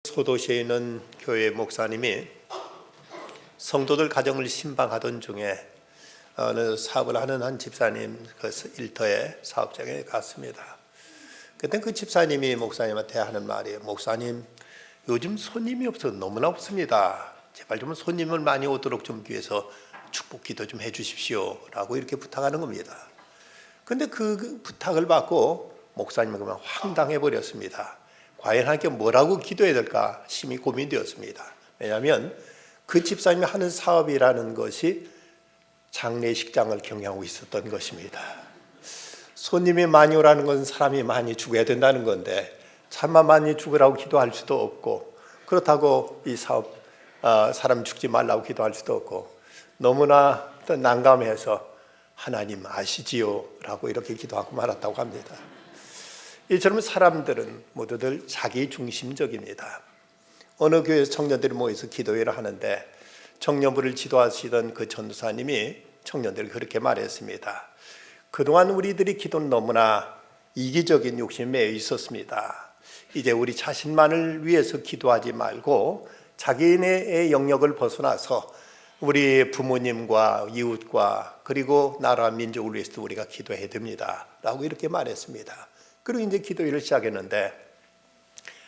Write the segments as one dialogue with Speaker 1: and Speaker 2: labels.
Speaker 1: 소도시에 있는 교회 목사님이 성도들 가정을 신방하던 중에 어느 사업을 하는 한 집사님 그 일터에 사업장에 갔습니다. 그때 그 집사님이 목사님한테 하는 말이에요. 목사님, 요즘 손님이 없어서 너무나 없습니다. 제발 좀 손님을 많이 오도록 좀 위해서 축복 기도 좀 해주십시오 라고 이렇게 부탁하는 겁니다. 근데 그 부탁을 받고 목사님은 그만 황당해 버렸습니다. 과연 하나님께 뭐라고 기도해야 될까 심히 고민되었습니다. 왜냐하면 그 집사님이 하는 사업이라는 것이 장례식장을 경영하고 있었던 것입니다. 손님이 많이 오라는 건 사람이 많이 죽어야 된다는 건데 참만 많이 죽으라고 기도할 수도 없고, 그렇다고 이 사업 사람 죽지 말라고 기도할 수도 없고, 너무나 난감해서 하나님 아시지요 라고 이렇게 기도하고 말았다고 합니다. 이처럼 사람들은 모두들 자기 중심적입니다. 어느 교회 청년들이 모여서 기도회를 하는데 청년부를 지도하시던 그 전도사님이 청년들을 그렇게 말했습니다. 그동안 우리들이 기도는 너무나 이기적인 욕심에 매여 있었습니다. 이제 우리 자신만을 위해서 기도하지 말고 자기네의 영역을 벗어나서 우리 부모님과 이웃과 그리고 나라 민족을 위해서도 우리가 기도해야 됩니다 라고 이렇게 말했습니다. 그리고 이제 기도회를 시작했는데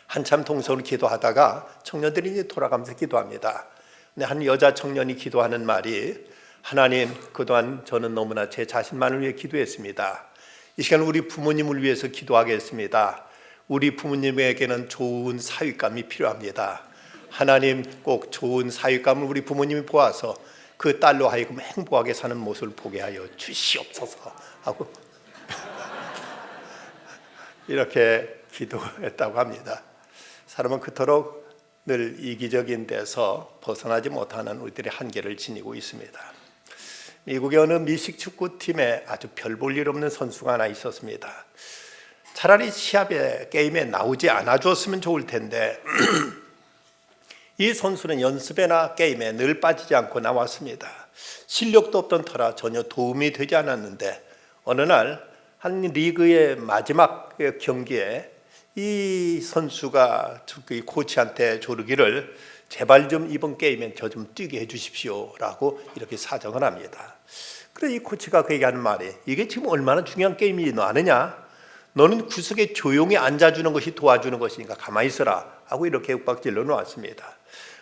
Speaker 1: 한참 동성으로 기도하다가 청년들이 이제 돌아가면서 기도합니다. 근데 한 여자 청년이 기도하는 말이, 하나님, 그동안 저는 너무나 제 자신만을 위해 기도했습니다. 이 시간 우리 부모님을 위해서 기도하겠습니다. 우리 부모님에게는 좋은 사윗감이 필요합니다. 하나님, 꼭 좋은 사윗감을 우리 부모님이 보아서 그 딸로 하여금 행복하게 사는 모습을 보게 하여 주시옵소서 하고 이렇게 기도했다고 합니다. 사람은 그토록 늘 이기적인 데서 벗어나지 못하는 우리들의 한계를 지니고 있습니다. 미국의 어느 미식 축구팀에 아주 별 볼 일 없는 선수가 하나 있었습니다. 차라리 시합에 게임에 나오지 않아 줬으면 좋을 텐데 이 선수는 연습에나 게임에 늘 빠지지 않고 나왔습니다. 실력도 없던 터라 전혀 도움이 되지 않았는데 어느 날 한 리그의 마지막 경기에 이 선수가 코치한테 조르기를 제발 좀 이번 게임엔 저 좀 뛰게 해주십시오 라고 이렇게 사정을 합니다. 그래 이 코치가 그 얘기하는 말이, 이게 지금 얼마나 중요한 게임인지 너 아느냐? 너는 구석에 조용히 앉아주는 것이 도와주는 것이니까 가만히 있어라 하고 이렇게 윽박질러 놓았습니다.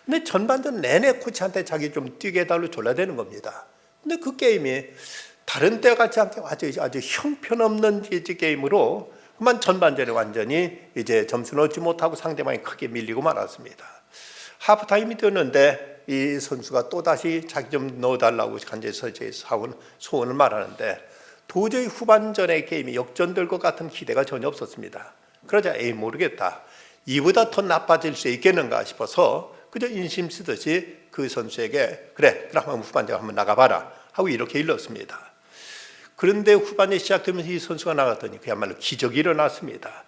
Speaker 1: 근데 전반전 내내 코치한테 자기 좀 뛰게 해달라고 졸라대는 겁니다. 근데 그 게임이 다른 때와 같지 않게 아주 형편없는 게임으로 그만 전반전에 완전히 이제 점수를 얻지 못하고 상대방이 크게 밀리고 말았습니다. 하프타임이 되었는데 이 선수가 또다시 자기 좀 넣어달라고 간절히 소원을 말하는데 도저히 후반전의 게임이 역전될 것 같은 기대가 전혀 없었습니다. 그러자 모르겠다, 이보다 더 나빠질 수 있겠는가 싶어서 그저 인심 쓰듯이 그 선수에게 그래 그럼 후반전 한번 나가봐라 하고 이렇게 일렀습니다. 그런데 후반에 시작되면서 이 선수가 나갔더니 그야말로 기적이 일어났습니다.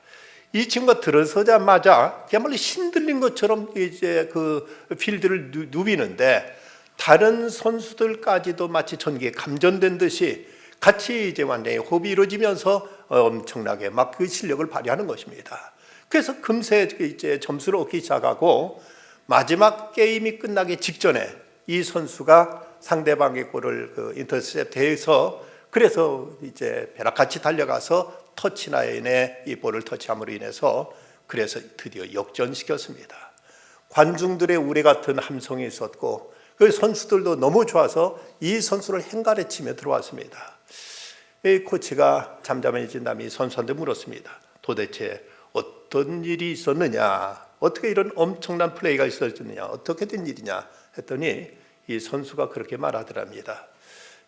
Speaker 1: 이 친구가 들어서자마자 그야말로 신들린 것처럼 이제 그 필드를 누비는데 다른 선수들까지도 마치 전기에 감전된 듯이 같이 이제 완전히 호흡이 이루어지면서 엄청나게 막 그 실력을 발휘하는 것입니다. 그래서 금세 이제 점수를 얻기 시작하고 마지막 게임이 끝나기 직전에 이 선수가 상대방의 골을 인터셉트해서 그래서 이제 벼락같이 달려가서 터치라인에 이 볼을 터치함으로 인해서 그래서 드디어 역전시켰습니다. 관중들의 우레 같은 함성이 있었고 그 선수들도 너무 좋아서 이 선수를 행가래치며 들어왔습니다. 이 코치가 잠잠해진 다음에 선수한테 물었습니다. 도대체 어떤 일이 있었느냐, 어떻게 이런 엄청난 플레이가 있었느냐, 어떻게 된 일이냐 했더니 이 선수가 그렇게 말하더랍니다.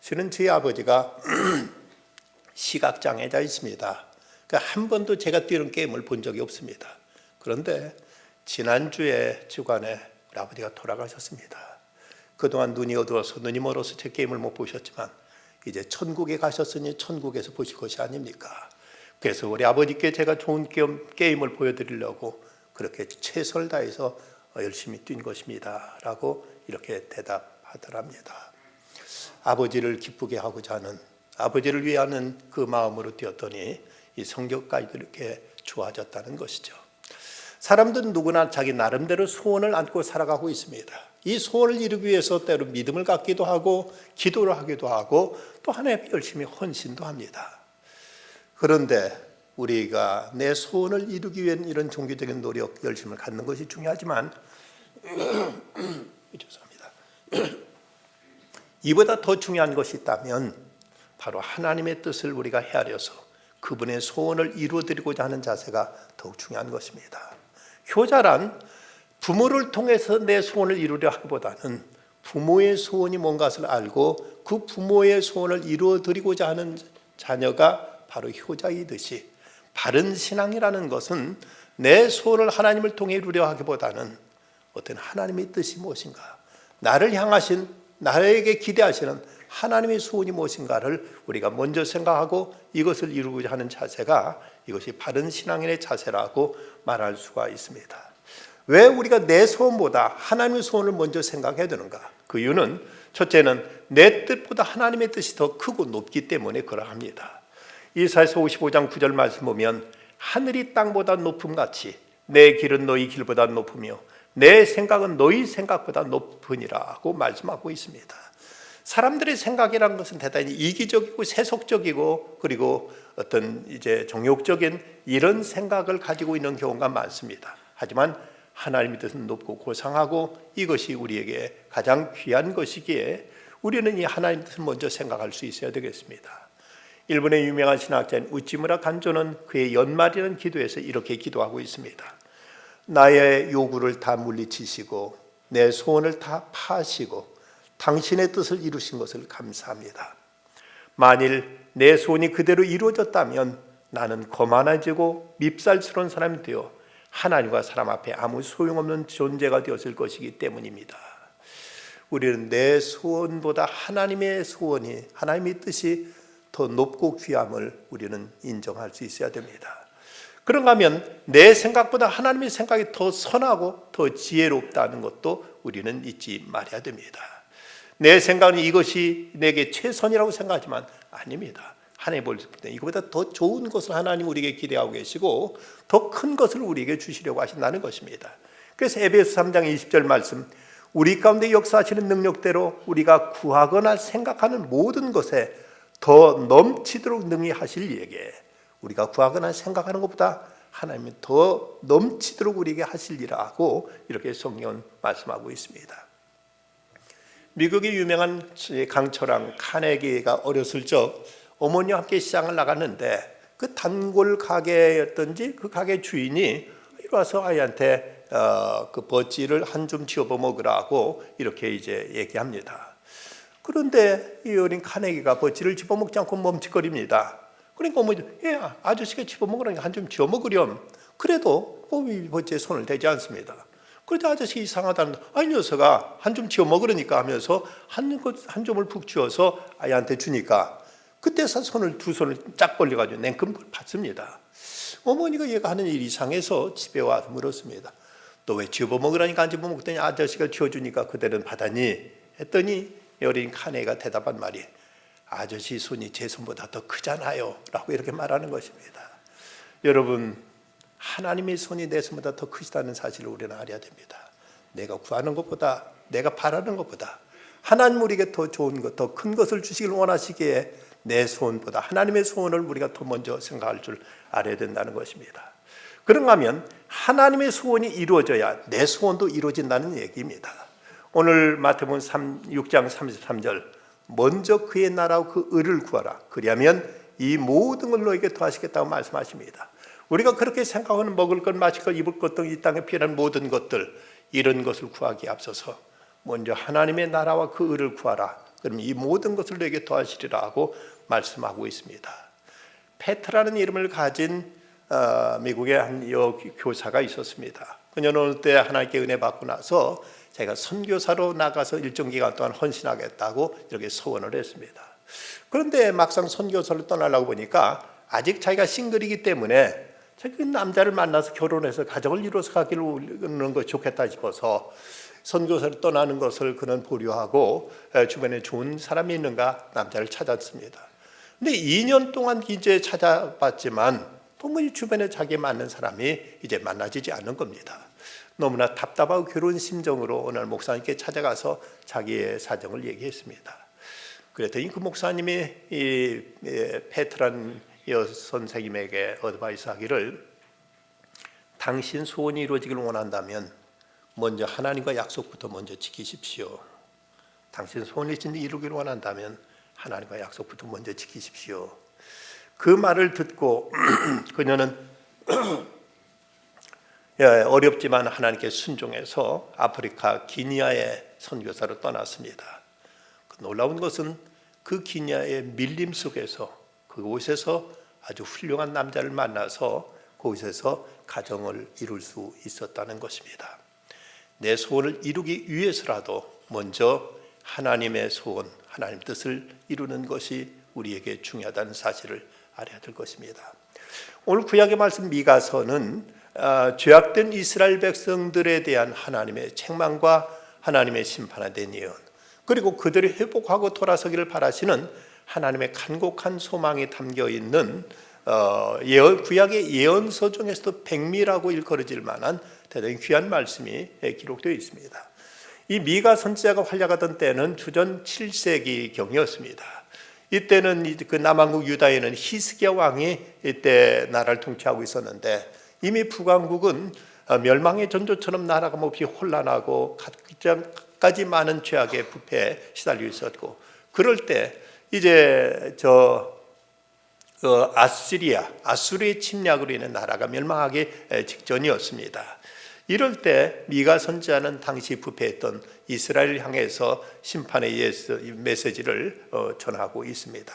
Speaker 1: 실은 제 아버지가 시각장애자이십니다. 그러니까 한 번도 제가 뛰는 게임을 본 적이 없습니다. 그런데 지난주에 주간에 우리 아버지가 돌아가셨습니다. 그동안 눈이 어두워서 눈이 멀어서 제 게임을 못 보셨지만 이제 천국에 가셨으니 천국에서 보실 것이 아닙니까? 그래서 우리 아버지께 제가 좋은 게임을 보여드리려고 그렇게 최선을 다해서 열심히 뛴 것입니다 라고 이렇게 대답하더랍니다. 아버지를 기쁘게 하고자 하는, 아버지를 위하는 그 마음으로 뛰었더니 이 성격까지도 이렇게 좋아졌다는 것이죠. 사람들은 누구나 자기 나름대로 소원을 안고 살아가고 있습니다. 이 소원을 이루기 위해서 때로 믿음을 갖기도 하고 기도를 하기도 하고 또 하나님께 열심히 헌신도 합니다. 그런데 우리가 내 소원을 이루기 위한 이런 종교적인 노력, 열심을 갖는 것이 중요하지만 죄송합니다. 이보다 더 중요한 것이 있다면 바로 하나님의 뜻을 우리가 헤아려서 그분의 소원을 이루어드리고자 하는 자세가 더욱 중요한 것입니다. 효자란 부모를 통해서 내 소원을 이루려 하기보다는 부모의 소원이 뭔가를 알고 그 부모의 소원을 이루어드리고자 하는 자녀가 바로 효자이듯이 바른 신앙이라는 것은 내 소원을 하나님을 통해 이루려 하기보다는 어떤 하나님의 뜻이 무엇인가, 나를 향하신, 나에게 기대하시는 하나님의 소원이 무엇인가를 우리가 먼저 생각하고 이것을 이루고자 하는 자세가 이것이 바른 신앙인의 자세라고 말할 수가 있습니다. 왜 우리가 내 소원보다 하나님의 소원을 먼저 생각해야 되는가? 그 이유는 첫째는 내 뜻보다 하나님의 뜻이 더 크고 높기 때문에 그러합니다. 이사야서 55장 9절 말씀 보면 하늘이 땅보다 높음같이 내 길은 너희 길보다 높으며 내 생각은 너희 생각보다 높으니라고 말씀하고 있습니다. 사람들의 생각이라는 것은 대단히 이기적이고 세속적이고 그리고 어떤 이제 정욕적인 이런 생각을 가지고 있는 경우가 많습니다. 하지만 하나님의 뜻은 높고 고상하고 이것이 우리에게 가장 귀한 것이기에 우리는 이 하나님의 뜻을 먼저 생각할 수 있어야 되겠습니다. 일본의 유명한 신학자인 우찌무라 간조는 그의 연말이라는 기도에서 이렇게 기도하고 있습니다. 나의 요구를 다 물리치시고 내 소원을 다 파하시고 당신의 뜻을 이루신 것을 감사합니다. 만일 내 소원이 그대로 이루어졌다면 나는 거만해지고 밉살스러운 사람이 되어 하나님과 사람 앞에 아무 소용없는 존재가 되었을 것이기 때문입니다. 우리는 내 소원보다 하나님의 소원이, 하나님의 뜻이 더 높고 귀함을 우리는 인정할 수 있어야 됩니다. 그런가 하면 내 생각보다 하나님의 생각이 더 선하고 더 지혜롭다는 것도 우리는 잊지 말아야 됩니다. 내 생각은 이것이 내게 최선이라고 생각하지만 아닙니다. 하나님 볼 때 이것보다 더 좋은 것을 하나님 우리에게 기대하고 계시고 더 큰 것을 우리에게 주시려고 하신다는 것입니다. 그래서 에베소 3장 20절 말씀, 우리 가운데 역사하시는 능력대로 우리가 구하거나 생각하는 모든 것에 더 넘치도록 능히 하실 이에게, 우리가 구하거나 생각하는 것보다 하나님이 더 넘치도록 우리에게 하시리라고 이렇게 성경은 말씀하고 있습니다. 미국의 유명한 강철왕 카네기가 어렸을 적 어머니와 함께 시장을 나갔는데 그 단골 가게였던지 그 가게 주인이 이리 와서 아이한테 그 버찌를 한 줌 지어버 먹으라고 이렇게 이제 얘기합니다. 그런데 이 어린 카네기가 버찌를 집어먹지 않고 멈칫거립니다. 그러니까 어머니, 아저씨가 집어먹으라니까 한 줌 지어 먹으렴. 그래도 이 버찌에 손을 대지 않습니다. 그러자 아저씨 이상하다는, 이 녀석아 한 줌 지어 먹으라니까 하면서 한 점을 푹 쥐어서 아이한테 주니까 그때서 두 손을 쫙 벌려가지고 냉큼 그걸 받습니다. 어머니가 얘가 하는 일 이상해서 집에 와서 물었습니다. 너 왜 지어 먹으라니까 안 집어 먹더니 아저씨가 지어주니까 그대는 받았니? 했더니 어린 카네가 대답한 말이, 아저씨 손이 제 손보다 더 크잖아요 라고 이렇게 말하는 것입니다. 여러분, 하나님의 손이 내 손보다 더 크시다는 사실을 우리는 알아야 됩니다. 내가 구하는 것보다, 내가 바라는 것보다 하나님 우리에게 더 좋은 것, 더 큰 것을 주시길 원하시기에 내 소원보다 하나님의 소원을 우리가 더 먼저 생각할 줄 알아야 된다는 것입니다. 그런가 하면 하나님의 소원이 이루어져야 내 소원도 이루어진다는 얘기입니다. 오늘 마태복음 6장 33절, 먼저 그의 나라와 그 의를 구하라. 그리하면 이 모든 걸 너에게 더하시겠다고 말씀하십니다. 우리가 그렇게 생각하는 먹을 것, 마실 것, 입을 것 등 이 땅에 필요한 모든 것들, 이런 것을 구하기에 앞서서 먼저 하나님의 나라와 그 의를 구하라. 그럼 이 모든 것을 너에게 더하시리라 하고 말씀하고 있습니다. 페트라는 이름을 가진 미국의 한 여교사가 있었습니다. 그녀는 어느 때 하나님께 은혜 받고 나서 자기가 선교사로 나가서 일정 기간 동안 헌신하겠다고 이렇게 소원을 했습니다. 그런데 막상 선교사를 떠나려고 보니까 아직 자기가 싱글이기 때문에 자기 남자를 만나서 결혼해서 가정을 이루어서 가기를 것이 좋겠다 싶어서 선교사를 떠나는 것을 그는 보류하고 주변에 좋은 사람이 있는가 남자를 찾았습니다. 근데 2년 동안 이제 찾아봤지만 도무지 주변에 자기에 맞는 사람이 이제 만나지지 않는 겁니다. 너무나 답답하고 괴로운 심정으로 어느 날 목사님께 찾아가서 자기의 사정을 얘기했습니다. 그랬더니 그 목사님이 이 페트란 선생님에게 어드바이스하기를, 당신 소원이 이루어지길 원한다면 먼저 하나님과 약속부터 먼저 지키십시오. 당신 소원이 진짜 이루기를 원한다면 하나님과 약속부터 먼저 지키십시오. 그 말을 듣고 그녀는 어렵지만 하나님께 순종해서 아프리카 기니아의 선교사로 떠났습니다. 놀라운 것은 그 기니아의 밀림 속에서 그곳에서 아주 훌륭한 남자를 만나서 그곳에서 가정을 이룰 수 있었다는 것입니다. 내 소원을 이루기 위해서라도 먼저 하나님의 소원, 하나님 뜻을 이루는 것이 우리에게 중요하다는 사실을 알아야 될 것입니다. 오늘 구약의 말씀 미가서는 죄악된 이스라엘 백성들에 대한 하나님의 책망과 하나님의 심판에 대한 예언, 그리고 그들이 회복하고 돌아서기를 바라시는 하나님의 간곡한 소망이 담겨있는 구약의 예언서 중에서도 백미라고 일컬어질 만한 대단히 귀한 말씀이 기록되어 있습니다. 이 미가 선지자가 활약하던 때는 주전 7세기경이었습니다. 이때는 그 남왕국 유다에는 히스기야 왕이 이때 나라를 통치하고 있었는데, 이미 북왕국은 멸망의 전조처럼 나라가 몹시 혼란하고 가장 많은 죄악의 부패에 시달려 있었고, 그럴 때 이제 아수리의 침략으로 인해 나라가 멸망하기 직전이었습니다. 이럴 때 미가 선지자는 당시 부패했던 이스라엘을 향해서 심판의 메시지를 전하고 있습니다.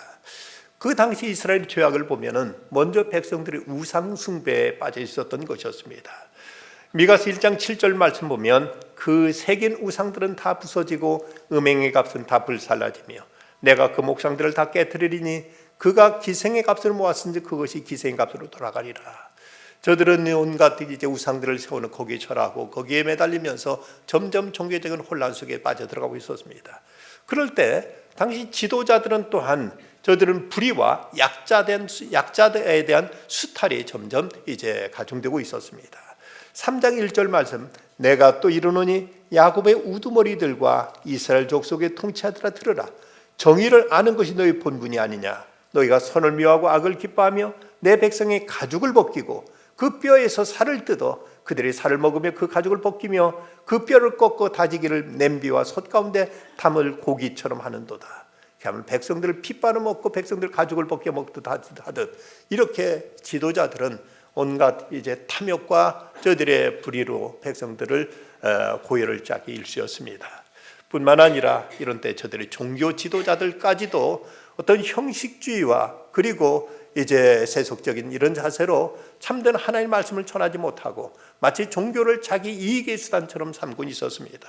Speaker 1: 그 당시 이스라엘 죄악을 보면은 먼저 백성들이 우상 숭배에 빠져 있었던 것이었습니다. 미가서 1장 7절 말씀 보면, 그 새긴 우상들은 다 부서지고 음행의 값은 다 불살라지며 내가 그 목상들을 다 깨뜨리리니 그가 기생의 값을 모았은지 그것이 기생의 값으로 돌아가리라. 저들은 온갖 이제 우상들을 세우는 거기에 절하고 거기에 매달리면서 점점 종교적인 혼란 속에 빠져들어가고 있었습니다. 그럴 때 당시 지도자들은 또한 저들은 불의와 약자들에 대한 수탈이 점점 이제 가중되고 있었습니다. 3장 1절 말씀, 내가 또 이르노니 야곱의 우두머리들과 이스라엘 족속의 통치하들아 들으라. 정의를 아는 것이 너희 본분이 아니냐. 너희가 선을 미워하고 악을 기뻐하며 내 백성의 가죽을 벗기고 그 뼈에서 살을 뜯어 그들이 살을 먹으며 그 가죽을 벗기며 그 뼈를 꺾어 다지기를 냄비와 솥 가운데 담을 고기처럼 하는도다. 하면 백성들을 핏바늘 먹고 백성들 가죽을 벗겨 먹듯 하듯, 이렇게 지도자들은 온갖 이제 탐욕과 저들의 불의로 백성들을 고열을 짜게 일쑤였습니다. 뿐만 아니라 이런 때 저들의 종교 지도자들까지도 어떤 형식주의와 그리고 이제 세속적인 이런 자세로 참된 하나님의 말씀을 전하지 못하고 마치 종교를 자기 이익의 수단처럼 삼고 있었습니다.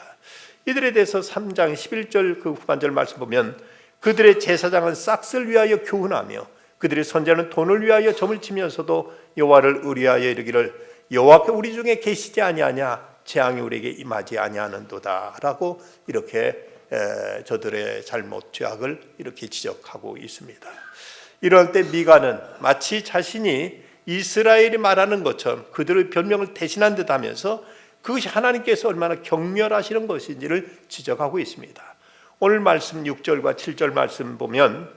Speaker 1: 이들에 대해서 3장 11절 그 후반절 말씀 보면, 그들의 제사장은 싹을 위하여 교훈하며 그들의 선지자는 돈을 위하여 점을 치면서도 여호와를 의뢰하여 이르기를 여호와께 우리 중에 계시지 아니하냐, 재앙이 우리에게 임하지 아니하는도다 라고 이렇게 저들의 잘못 죄악을 이렇게 지적하고 있습니다. 이럴 때 미가는 마치 자신이 이스라엘이 말하는 것처럼 그들의 변명을 대신한 듯 하면서 그것이 하나님께서 얼마나 경멸하시는 것인지를 지적하고 있습니다. 오늘 말씀 6절과 7절 말씀 보면,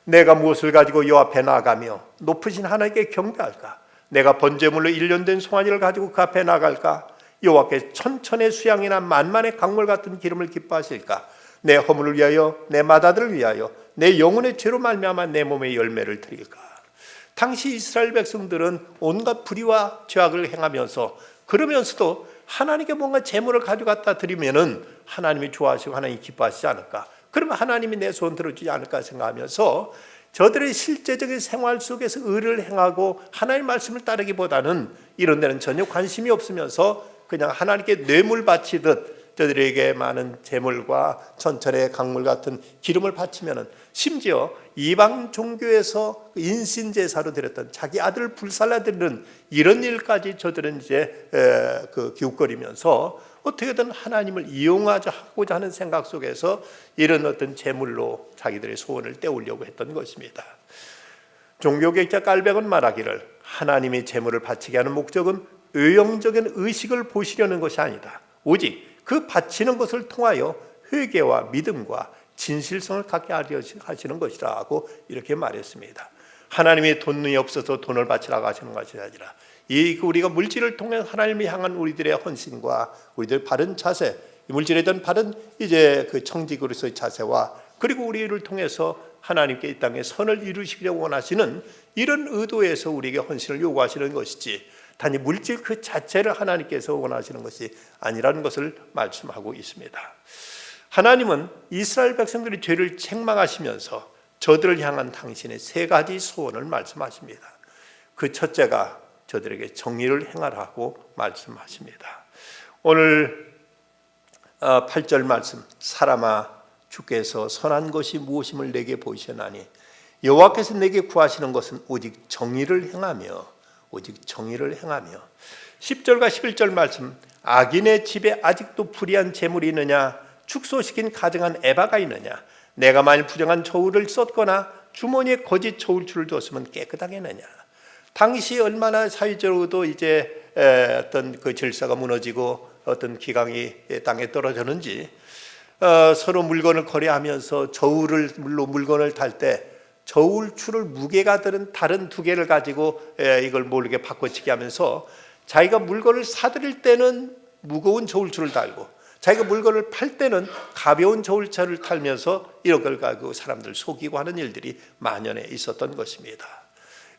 Speaker 1: 내가 무엇을 가지고 여호와 앞에 나가며 높으신 하나님께 경배할까? 내가 번제물로 일련된 송아지를 가지고 그 앞에 나갈까? 여호와께 천천의 수양이나 만만의 강물 같은 기름을 기뻐하실까? 내 허물을 위하여, 내 맏아들을 위하여, 내 영혼의 죄로 말미암아 내 몸의 열매를 드릴까? 당시 이스라엘 백성들은 온갖 불의와 죄악을 행하면서, 그러면서도 하나님께 뭔가 재물을 가져갔다 드리면은 하나님이 좋아하시고 하나님이 기뻐하시지 않을까? 그러면 하나님이 내 소원 들어주지 않을까 생각하면서 저들의 실제적인 생활 속에서 의를 행하고 하나님의 말씀을 따르기보다는 이런 데는 전혀 관심이 없으면서 그냥 하나님께 뇌물 바치듯 저들에게 많은 재물과 천천의 강물 같은 기름을 바치면은, 심지어 이방 종교에서 인신 제사로 드렸던 자기 아들을 불살라 드리는 이런 일까지 저들은 이제 기웃거리면서 어떻게든 하나님을 이용하고자 하는 생각 속에서 이런 어떤 재물로 자기들의 소원을 때우려고 했던 것입니다. 종교개혁자 깔백은 말하기를, 하나님이 제물을 바치게 하는 목적은 외형적인 의식을 보시려는 것이 아니다. 오직 그 바치는 것을 통하여 회개와 믿음과 진실성을 갖게 하려 하시는 것이라고 이렇게 말했습니다. 하나님이 돈이 없어서 돈을 바치라고 하시는 것이 아니라 우리가 물질을 통해 하나님을 향한 우리들의 헌신과 우리들의 바른 자세, 물질에 대한 바른 그 청직으로서의 자세와 그리고 우리를 통해서 하나님께 이 땅에 선을 이루시려고 원하시는 이런 의도에서 우리에게 헌신을 요구하시는 것이지 단지 물질 그 자체를 하나님께서 원하시는 것이 아니라는 것을 말씀하고 있습니다. 하나님은 이스라엘 백성들의 죄를 책망하시면서 저들을 향한 당신의 세 가지 소원을 말씀하십니다. 그 첫째가 저들에게 정의를 행하라고 말씀하십니다. 오늘 8절 말씀, 사람아 주께서 선한 것이 무엇임을 내게 보이시나니 여호와께서 내게 구하시는 것은 오직 정의를 행하며 10절과 11절 말씀, 악인의 집에 아직도 불의한 재물이 있느냐, 축소시킨 가증한 에바가 있느냐, 내가 만일 부정한 저울을 썼거나 주머니에 거짓 저울줄을 두었으면 깨끗하겠느냐. 당시 얼마나 사회적으로도 이제 어떤 그 질서가 무너지고 어떤 기강이 땅에 떨어졌는지, 서로 물건을 거래하면서 저울로 물건을 탈 때 저울줄을 무게가 드는 다른 두 개를 가지고 이걸 모르게 바꿔치기 하면서 자기가 물건을 사들일 때는 무거운 저울줄을 달고 자기가 물건을 팔 때는 가벼운 저울줄을 탈면서 이런 걸 가지고 사람들 속이고 하는 일들이 만연해 있었던 것입니다.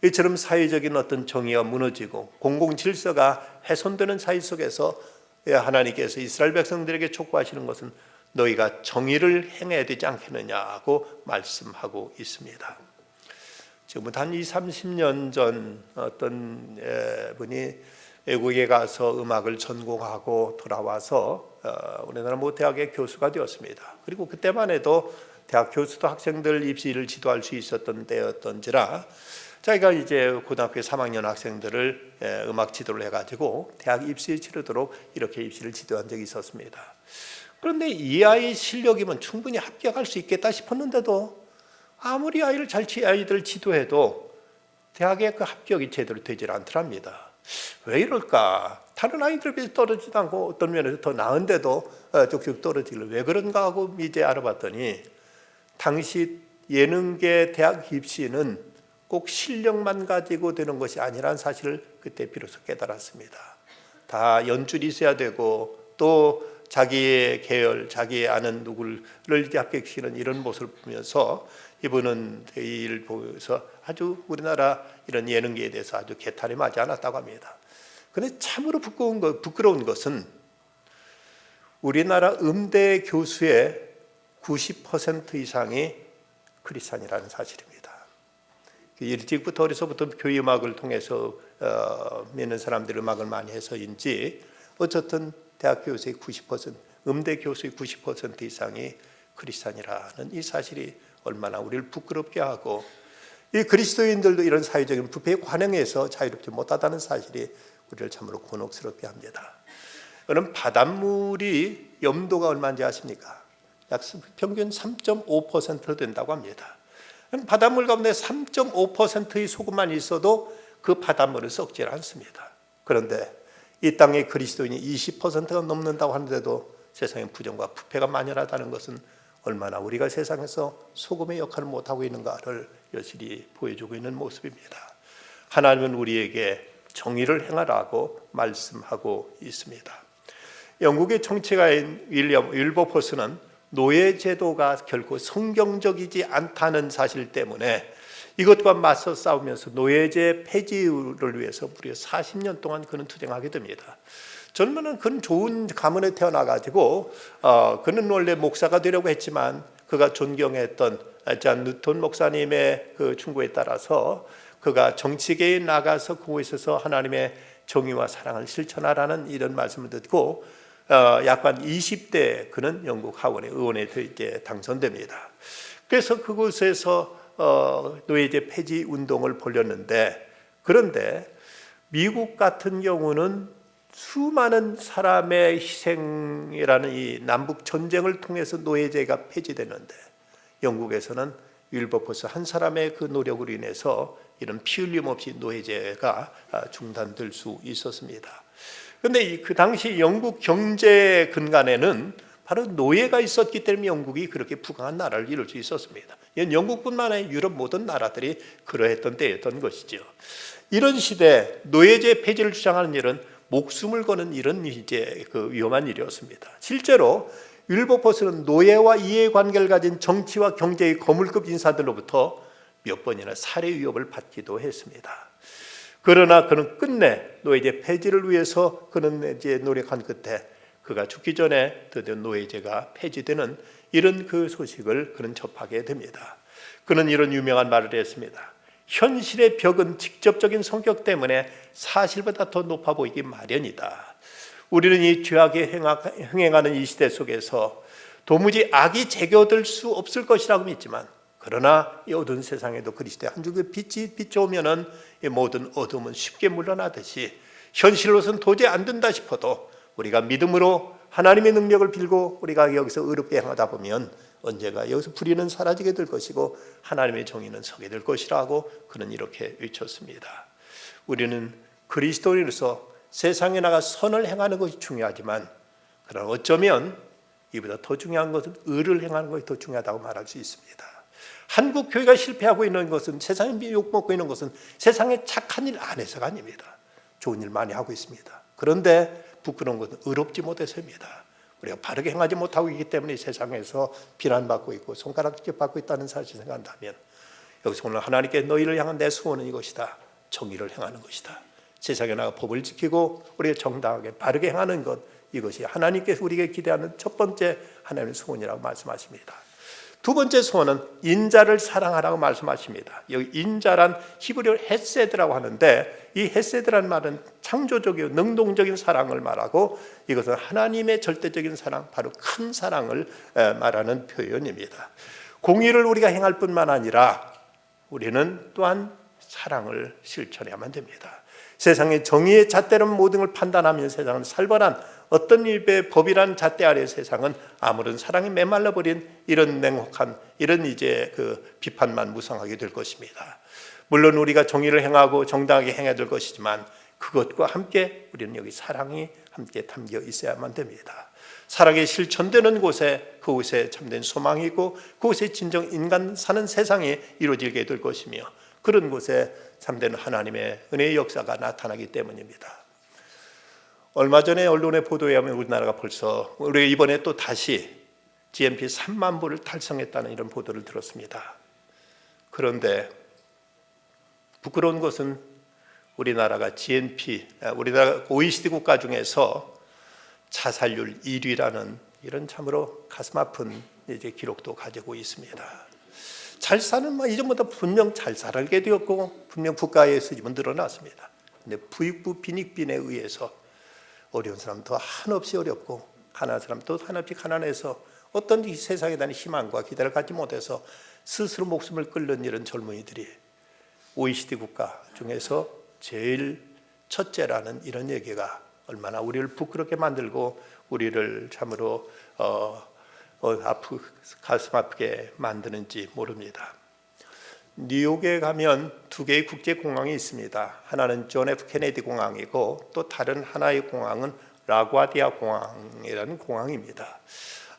Speaker 1: 이처럼 사회적인 어떤 정의가 무너지고 공공 질서가 훼손되는 사회 속에서 하나님께서 이스라엘 백성들에게 촉구하시는 것은 너희가 정의를 행해야 되지 않겠느냐고 말씀하고 있습니다. 지금부터 한 20, 30년 전 어떤 분이 외국에 가서 음악을 전공하고 돌아와서 우리나라 모 대학의 교수가 되었습니다. 그리고 그때만 해도 대학 교수도 학생들 입시를 지도할 수 있었던 때였던지라 자기가 이제 고등학교 3학년 학생들을 음악 지도를 해가지고 대학 입시에 치르도록 이렇게 입시를 지도한 적이 있었습니다. 그런데 이 아이 실력이면 충분히 합격할 수 있겠다 싶었는데도 아무리 아이들을 지도해도 대학에 그 합격이 제대로 되질 않더랍니다. 왜 이럴까? 다른 아이들에 비해서 떨어지지도 않고 어떤 면에서 더 나은데도 쭉쭉 떨어지길래 왜 그런가 하고 이제 알아봤더니 당시 예능계 대학 입시는 꼭 실력만 가지고 되는 것이 아니라는 사실을 그때 비로소 깨달았습니다. 다 연줄이 있어야 되고 또 자기의 계열, 자기의 아는 누구를 이제 합격시키는 이런 모습을 보면서 이분은 이 일을 보면서 아주 우리나라 이런 예능계에 대해서 아주 개탄이 맞지 않았다고 합니다. 그런데 참으로 부끄러운 것은 우리나라 음대 교수의 90% 이상이 크리스찬이라는 사실입니다. 일찍부터 어려서부터 교회 음악을 통해서 믿는 사람들이 음악을 많이 해서인지 어쨌든 대학 교수의 90%, 음대 교수의 90% 이상이 크리스찬이라는 이 사실이 얼마나 우리를 부끄럽게 하고 이 그리스도인들도 이런 사회적인 부패에 관행해서 자유롭지 못하다는 사실이 우리를 참으로 곤혹스럽게 합니다. 여러분 바닷물이 염도가 얼마인지 아십니까? 약 평균 3.5% 된다고 합니다. 바닷물 가운데 3.5%의 소금만 있어도 그 바닷물은 썩지 않습니다. 그런데 이 땅의 그리스도인이 20%가 넘는다고 하는데도 세상에 부정과 부패가 만연하다는 것은 얼마나 우리가 세상에서 소금의 역할을 못하고 있는가를 여실히 보여주고 있는 모습입니다. 하나님은 우리에게 정의를 행하라고 말씀하고 있습니다. 영국의 정치가인 윌리엄 윌버포스는 노예 제도가 결코 성경적이지 않다는 사실 때문에 이것과 맞서 싸우면서 노예제 폐지를 위해서 무려 40년 동안 그는 투쟁하게 됩니다. 젊은 그는 좋은 가문에 태어나가지고 그는 원래 목사가 되려고 했지만 그가 존경했던 잔 뉴턴 목사님의 그 충고에 따라서 그가 정치계에 나가서 그곳에서 하나님의 정의와 사랑을 실천하라는 이런 말씀을 듣고 약간 20대 그는 영국 하원의 의원에 이제 당선됩니다. 그래서 그곳에서 노예제 폐지 운동을 벌였는데 그런데 미국 같은 경우는 수많은 사람의 희생이라는 이 남북 전쟁을 통해서 노예제가 폐지되는데 영국에서는 윌버포스 한 사람의 그 노력으로 인해서 이런 피 흘림 없이 노예제가 중단될 수 있었습니다. 그런데 그 당시 영국 경제 근간에는 바로 노예가 있었기 때문에 영국이 그렇게 부강한 나라를 이룰 수 있었습니다. 이건 영국뿐만 아니라 유럽 모든 나라들이 그러했던 때였던 것이죠. 이런 시대 노예제 폐지를 주장하는 일은 목숨을 거는 이런 이제 그 위험한 일이었습니다. 실제로 윌버포스는 노예와 이해관계를 가진 정치와 경제의 거물급 인사들로부터 몇 번이나 살해 위협을 받기도 했습니다. 그러나 그는 끝내 노예제 폐지를 위해서 그는 이제 노력한 끝에 그가 죽기 전에 드디어 노예제가 폐지되는 이런 그 소식을 그는 접하게 됩니다. 그는 이런 유명한 말을 했습니다. 현실의 벽은 직접적인 성격 때문에 사실보다 더 높아 보이기 마련이다. 우리는 이 죄악에 흥행하는 이 시대 속에서 도무지 악이 제거될 수 없을 것이라고 믿지만, 그러나 이 어두운 세상에도 그리스도의 한 줄기 빛이 비춰오면은 이 모든 어둠은 쉽게 물러나듯이 현실로서는 도저히 안 된다 싶어도 우리가 믿음으로 하나님의 능력을 빌고 우리가 여기서 의롭게 행하다 보면 언제가 여기서 불의는 사라지게 될 것이고 하나님의 정의는 서게 될 것이라고 그는 이렇게 외쳤습니다. 우리는 그리스도인으로서 세상에 나가 선을 행하는 것이 중요하지만, 그러나 어쩌면 이보다 더 중요한 것은 의를 행하는 것이 더 중요하다고 말할 수 있습니다. 한국 교회가 실패하고 있는 것은, 세상에 욕먹고 있는 것은 세상에 착한 일 안 해서가 아닙니다. 좋은 일 많이 하고 있습니다. 그런데 부끄러운 것은 의롭지 못해서입니다. 우리가 바르게 행하지 못하고 있기 때문에 세상에서 비난받고 있고 손가락질 받고 있다는 사실을 생각한다면, 여기서 오늘 하나님께 너희를 향한 내 소원은 이것이다. 정의를 행하는 것이다. 세상에 나가 법을 지키고 우리가 정당하게 바르게 행하는 것, 이것이 하나님께서 우리에게 기대하는 첫 번째 하나님의 소원이라고 말씀하십니다. 두 번째 소원은 인자를 사랑하라고 말씀하십니다. 여기 인자란 히브리어로 헤세드라고 하는데, 이 헤세드란 말은 창조적이고 능동적인 사랑을 말하고, 이것은 하나님의 절대적인 사랑, 바로 큰 사랑을 말하는 표현입니다. 공의를 우리가 행할 뿐만 아니라 우리는 또한 사랑을 실천해야만 됩니다. 세상의 정의의 잣대로 모든 걸 판단하면 세상은 살벌한 어떤 일의 법이란 잣대 아래 세상은 아무런 사랑이 메말라 버린 이런 냉혹한 이런 이제 그 비판만 무성하게 될 것입니다. 물론 우리가 정의를 행하고 정당하게 행해야 될 것이지만, 그것과 함께 우리는 여기 사랑이 함께 담겨 있어야만 됩니다. 사랑이 실천되는 곳에, 그곳에 참된 소망이 있고 그곳에 진정 인간 사는 세상이 이루어지게 될 것이며, 그런 곳에 참된 하나님의 은혜의 역사가 나타나기 때문입니다. 얼마 전에 언론의 보도에 의하면 우리나라가 벌써 우리 이번에 또 다시 GNP 3만 부를 달성했다는 이런 보도를 들었습니다. 그런데 부끄러운 것은 우리나라가 GNP, 우리나라 OECD 국가 중에서 자살률 1위라는 이런 참으로 가슴 아픈 이제 기록도 가지고 있습니다. 잘 사는 이전보다 분명 잘 살게 되었고 분명 국가의 수입은 늘어났습니다. 그런데 부익부 빈익빈에 의해서 어려운 사람도 한없이 어렵고 가난한 사람도 한없이 가난해서 어떤 이 세상에 대한 희망과 기대를 갖지 못해서 스스로 목숨을 끊는 이런 젊은이들이 OECD 국가 중에서 제일 첫째라는 이런 얘기가 얼마나 우리를 부끄럽게 만들고 우리를 참으로 가슴 아프게 만드는지 모릅니다. 뉴욕에 가면 두 개의 국제공항이 있습니다. 하나는 존 F 케네디 공항이고 또 다른 하나의 공항은 라과디아 공항이라는 공항입니다.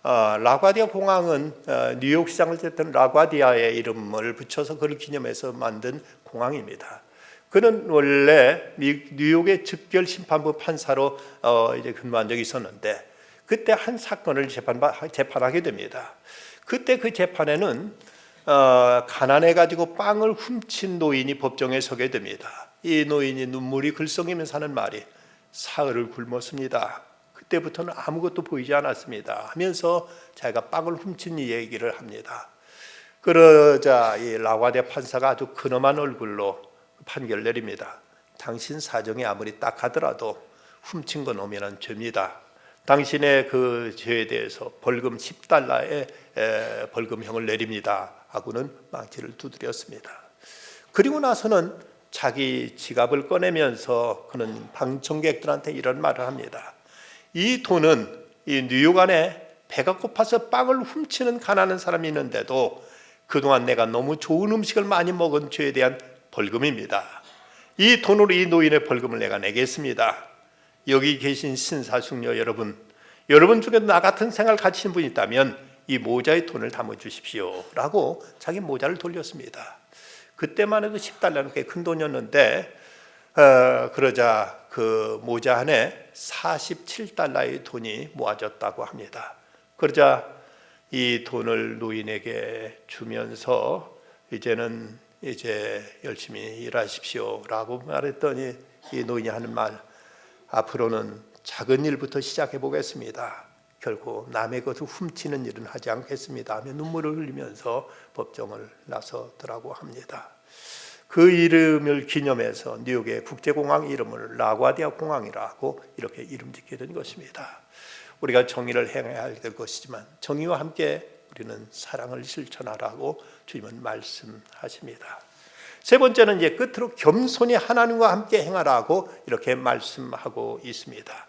Speaker 1: 라과디아 공항은 뉴욕 시장을 했던 라과디아의 이름을 붙여서 그를 기념해서 만든 공항입니다. 그는 원래 뉴욕의 즉결 심판부 판사로 이제 근무한 적이 있었는데, 그때 한 사건을 재판하게 됩니다. 그때 그 재판에는 가난해가지고 빵을 훔친 노인이 법정에 서게 됩니다. 이 노인이 눈물이 글썽이면서 하는 말이 사흘을 굶었습니다. 그때부터는 아무것도 보이지 않았습니다 하면서 자기가 빵을 훔친 이 얘기를 합니다. 그러자 이 라과디아 판사가 아주 근엄한 얼굴로 판결을 내립니다. 당신 사정이 아무리 딱하더라도 훔친 건 오면은 죄입니다. 당신의 그 죄에 대해서 벌금 10달러의 벌금형을 내립니다 하고는 망치를 두드렸습니다. 그리고 나서는 자기 지갑을 꺼내면서 그는 방청객들한테 이런 말을 합니다. 이 돈은 이 뉴욕 안에 배가 고파서 빵을 훔치는 가난한 사람이 있는데도 그동안 내가 너무 좋은 음식을 많이 먹은 죄에 대한 벌금입니다. 이 돈으로 이 노인의 벌금을 내가 내겠습니다. 여기 계신 신사숙녀 여러분, 여러분 중에 나 같은 생활 가지신 분이 있다면 이 모자에 돈을 담아주십시오 라고 자기 모자를 돌렸습니다. 그때만 해도 10달러는 꽤 큰 돈이었는데 그러자 그 모자 안에 47달러의 돈이 모아졌다고 합니다. 그러자 이 돈을 노인에게 주면서 이제는 열심히 일하십시오 라고 말했더니 이 노인이 하는 말, 앞으로는 작은 일부터 시작해 보겠습니다. 결코 남의 것을 훔치는 일은 하지 않겠습니다 하며 눈물을 흘리면서 법정을 나서더라고 합니다. 그 이름을 기념해서 뉴욕의 국제공항 이름을 라과디아 공항이라고 이렇게 이름 짓게 된 것입니다. 우리가 정의를 행해야 될 것이지만 정의와 함께 우리는 사랑을 실천하라고 주님은 말씀하십니다. 세 번째는 이제 끝으로 겸손히 하나님과 함께 행하라고 이렇게 말씀하고 있습니다.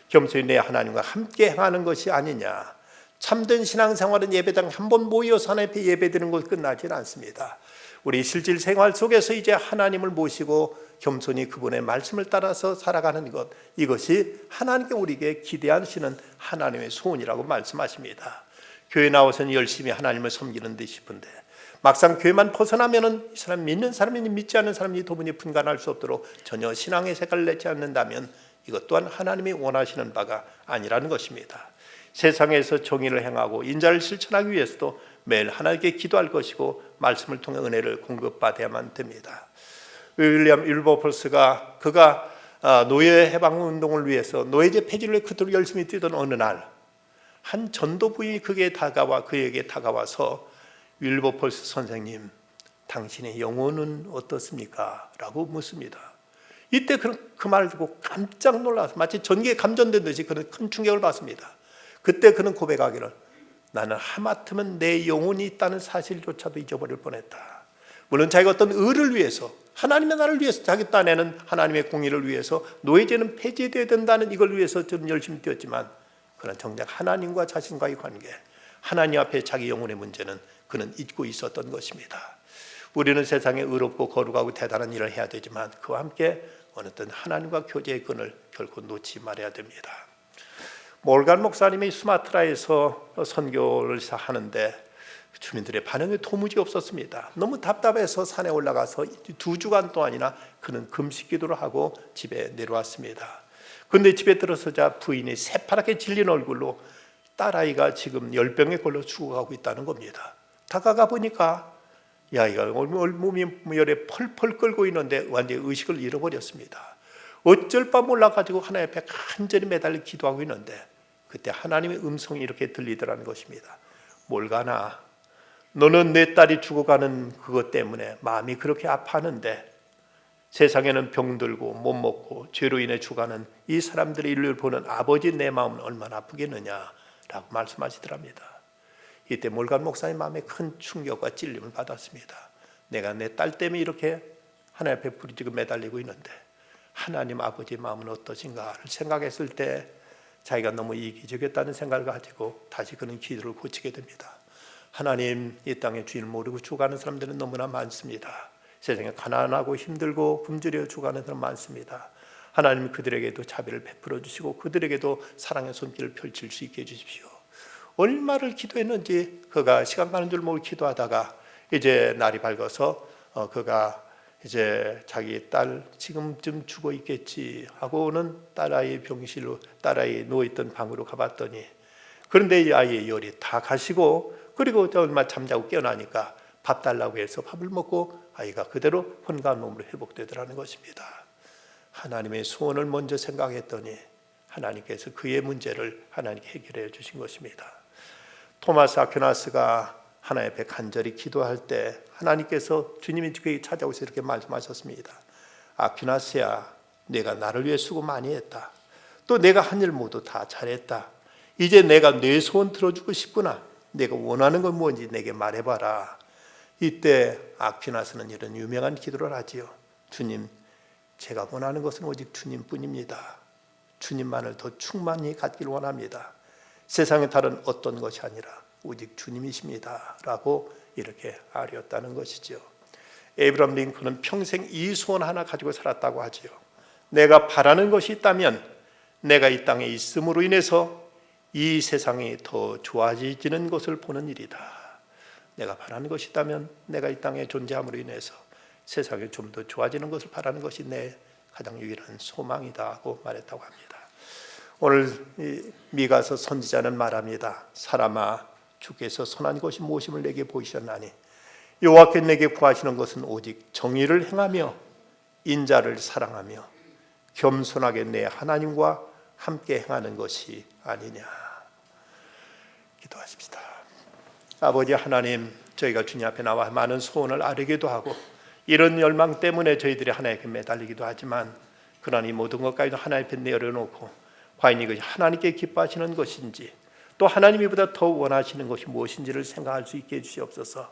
Speaker 1: 겸손히 내 하나님과 함께 행하는 것이 아니냐. 참된 신앙생활은 예배당 한 번 모여서 하나님 앞에 예배드리는 것 끝나지 않습니다. 우리 실질 생활 속에서 이제 하나님을 모시고 겸손히 그분의 말씀을 따라서 살아가는 것, 이것이 하나님께 우리에게 기대하시는 하나님의 소원이라고 말씀하십니다. 교회 나와서는 열심히 하나님을 섬기는 듯 싶은데 막상 교회만 벗어나면은 이 사람 믿는 사람이니 믿지 않는 사람이 도분히 분간할 수 없도록 전혀 신앙의 색깔을 내지 않는다면 이것 또한 하나님이 원하시는 바가 아니라는 것입니다. 세상에서 정의를 행하고 인자를 실천하기 위해서도 매일 하나님께 기도할 것이고 말씀을 통해 은혜를 공급받아야만 됩니다. 윌리엄 윌버포스가 그가 노예 해방 운동을 위해서 노예제 폐지를 위해 그토록 열심히 뛰던 어느 날 한 전도 부인이 그에게 다가와서 윌버포스 선생님, 당신의 영혼은 어떻습니까? 라고 묻습니다. 이때 그 말을 듣고 깜짝 놀라서 마치 전기에 감전된 듯이 그는 큰 충격을 받습니다. 그때 그는 고백하기를, 나는 하마터면 내 영혼이 있다는 사실조차도 잊어버릴 뻔했다. 물론 자기가 어떤 의를 위해서, 하나님의 나라를 위해서, 자기 딴에는 하나님의 공의를 위해서 노예제는 폐지되어야 된다는 이걸 위해서 좀 열심히 뛰었지만, 그러나 정작 하나님과 자신과의 관계, 하나님 앞에 자기 영혼의 문제는 그는 잊고 있었던 것입니다. 우리는 세상에 의롭고 거룩하고 대단한 일을 해야 되지만 그와 함께 어느 땐 하나님과 교제의 끈을 결코 놓지 말아야 됩니다. 몰간 목사님이 수마트라에서 선교를 하는데 주민들의 반응이 도무지 없었습니다. 너무 답답해서 산에 올라가서 2주간 동안이나 그는 금식 기도를 하고 집에 내려왔습니다. 그런데 집에 들어서자 부인이 새파랗게 질린 얼굴로 딸아이가 지금 열병에 걸려 죽어가고 있다는 겁니다. 다가가 보니까 아이가 몸이 열에 펄펄 끓고 있는데 완전히 의식을 잃어버렸습니다. 어쩔 바 몰라가지고 하나님 앞에 간절히 매달려 기도하고 있는데 그때 하나님의 음성이 이렇게 들리더라는 것입니다. 몰가나, 너는 내 딸이 죽어가는 그것 때문에 마음이 그렇게 아파하는데 세상에는 병들고 못 먹고 죄로 인해 죽어가는 이 사람들의 일을 보는 아버지 내 마음은 얼마나 아프겠느냐라고 말씀하시더랍니다. 이때 몰간 목사님 마음에 큰 충격과 찔림을 받았습니다. 내가 내 딸 때문에 이렇게 하나님 앞에 부르짖고 매달리고 있는데 하나님 아버지의 마음은 어떠신가를 생각했을 때 자기가 너무 이기적이었다는 생각을 가지고 다시 그는 기도를 고치게 됩니다. 하나님, 이 땅의 주인을 모르고 죽어가는 사람들은 너무나 많습니다. 세상에 가난하고 힘들고 굶주려 죽어가는 사람 많습니다. 하나님 그들에게도 자비를 베풀어 주시고 그들에게도 사랑의 손길을 펼칠 수 있게 해주십시오. 얼마를 기도했는지 그가 시간 가는 줄 모르고 기도하다가 이제 날이 밝아서 그가 이제 자기 딸 지금쯤 죽어 있겠지 하고는 딸아이 병실로 딸아이 누워있던 방으로 가봤더니 그런데 이 아이의 열이 다 가시고 그리고 얼마 잠자고 깨어나니까 밥 달라고 해서 밥을 먹고 아이가 그대로 혼과한 몸으로 회복되더라는 것입니다. 하나님의 소원을 먼저 생각했더니 하나님께서 그의 문제를 하나님께 해결해 주신 것입니다. 토마스 아퀴나스가 하나님 앞에 간절히 기도할 때 하나님께서 주님이 그에게 찾아오셔서 이렇게 말씀하셨습니다. 아퀴나스야, 내가 나를 위해 수고 많이 했다. 또 내가 한 일 모두 다 잘했다. 이제 내가 내 소원 들어주고 싶구나. 내가 원하는 건 뭔지 내게 말해봐라. 이때 아퀴나스는 이런 유명한 기도를 하지요. 주님, 제가 원하는 것은 오직 주님뿐입니다. 주님만을 더 충만히 갖기를 원합니다. 세상의 다른 어떤 것이 아니라 오직 주님이십니다 라고 이렇게 아뢰었다는 것이죠. 에이브러함 링컨은 평생 이 소원 하나 가지고 살았다고 하지요. 내가 바라는 것이 있다면 내가 이 땅에 있음으로 인해서 이 세상이 더 좋아지는 것을 보는 일이다. 내가 바라는 것이 있다면 내가 이 땅에 존재함으로 인해서 세상이 좀 더 좋아지는 것을 바라는 것이 내 가장 유일한 소망이다 하고 말했다고 합니다. 오늘 미가서 선지자는 말합니다. 사람아, 주께서 선한 것이 무엇임을 내게 보이셨나니 여호와께서 내게 구하시는 것은 오직 정의를 행하며 인자를 사랑하며 겸손하게 내 하나님과 함께 행하는 것이 아니냐. 기도하십시다. 아버지 하나님, 저희가 주님 앞에 나와 많은 소원을 아뢰기도 하고 이런 열망 때문에 저희들이 하나님께 매달리기도 하지만 그러나 이 모든 것까지도 하나님 앞에 내려놓고 과연 이것이 하나님께 기뻐하시는 것인지 또 하나님이 보다 더 원하시는 것이 무엇인지를 생각할 수 있게 해주시옵소서.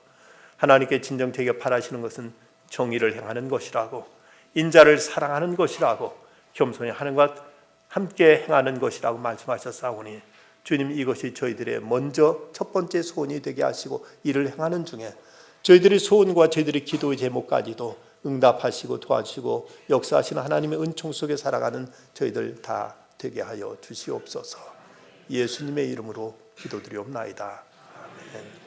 Speaker 1: 하나님께 진정 되게 바라시는 것은 정의를 행하는 것이라고, 인자를 사랑하는 것이라고, 겸손히 하는 것 함께 행하는 것이라고 말씀하셨사오니 주님, 이것이 저희들의 먼저 첫 번째 소원이 되게 하시고 이를 행하는 중에 저희들의 소원과 저희들의 기도의 제목까지도 응답하시고 도와주시고 역사하시는 하나님의 은총 속에 살아가는 저희들 다 되게 하여 주시옵소서. 예수님의 이름으로 기도드리옵나이다. 아멘.